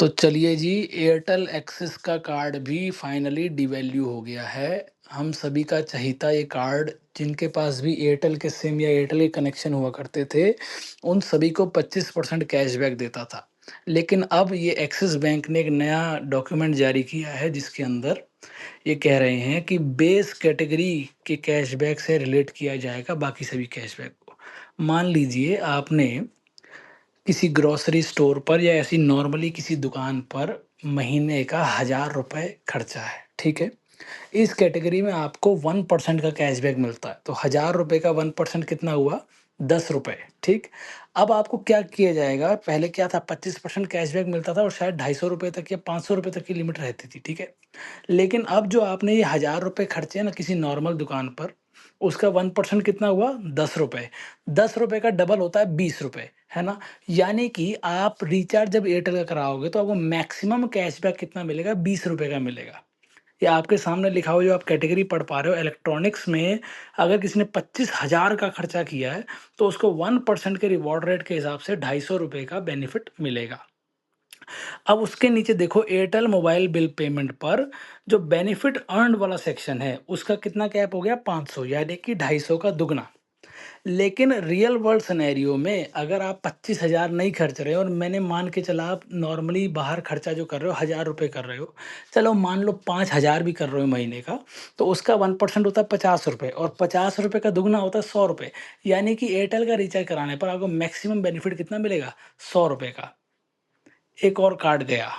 तो चलिए जी, Airtel axis का कार्ड भी फाइनली डिवैल्यू हो गया है। हम सभी का चहीता ये कार्ड, जिनके पास भी एयरटेल के सिम या एयरटेल के कनेक्शन हुआ करते थे, उन सभी को 25% कैशबैक देता था। लेकिन अब ये एक्सिस बैंक ने एक नया डॉक्यूमेंट जारी किया है, जिसके अंदर ये कह रहे हैं कि बेस कैटेगरी के कैशबैक से रिलेट किया जाएगा बाकी सभी कैशबैक को। मान लीजिए आपने किसी ग्रोसरी स्टोर पर या ऐसी नॉर्मली किसी दुकान पर महीने का 1000 रुपये खर्चा है, ठीक है। इस कैटेगरी में आपको 1% का कैशबैक मिलता है, तो 1000 रुपये का 1% कितना हुआ? 10 रुपये, ठीक। अब आपको क्या किया जाएगा, पहले क्या था, 25% कैशबैक मिलता था और शायद 250 रुपये तक या 500 रुपये तक की लिमिट रहती थी, ठीक है। लेकिन अब जो आपने ये 1000 रुपये खर्चे हैं ना किसी नॉर्मल दुकान पर, उसका 1% कितना हुआ? 10 रुपये। 10 रुपये का डबल होता है 20 रुपये, है ना। यानी कि आप रिचार्ज जब एयरटेल का कराओगे तो आपको मैक्सिमम कैशबैक कितना मिलेगा? 20 रुपये का मिलेगा। या आपके सामने लिखा हुआ जो आप कैटेगरी पढ़ पा रहे हो इलेक्ट्रॉनिक्स में, अगर किसी ने 25,000 का खर्चा किया है तो उसको 1% के रिवॉर्ड रेट के हिसाब से 250 रुपये का बेनिफिट मिलेगा। अब उसके नीचे देखो, एयरटेल मोबाइल बिल पेमेंट पर जो बेनिफिट अर्न्ड वाला सेक्शन है उसका कितना कैप हो गया? 500, यानी कि 250 का दुगना। लेकिन रियल वर्ल्ड सिनेरियो में अगर आप 25,000 नहीं खर्च रहे हो, और मैंने मान के चला आप नॉर्मली बाहर खर्चा जो कर रहे हो 1000 रुपये कर रहे हो, चलो मान लो 5000 भी कर रहे हो महीने का, तो उसका 1% होता है 50 रुपये, और 50 रुपये का दुगना होता है 100 रुपये। यानी कि एयरटेल का रिचार्ज कराने पर आपको मैक्सिमम बेनिफिट कितना मिलेगा? 100 रुपये का। एक और कार्ड गया।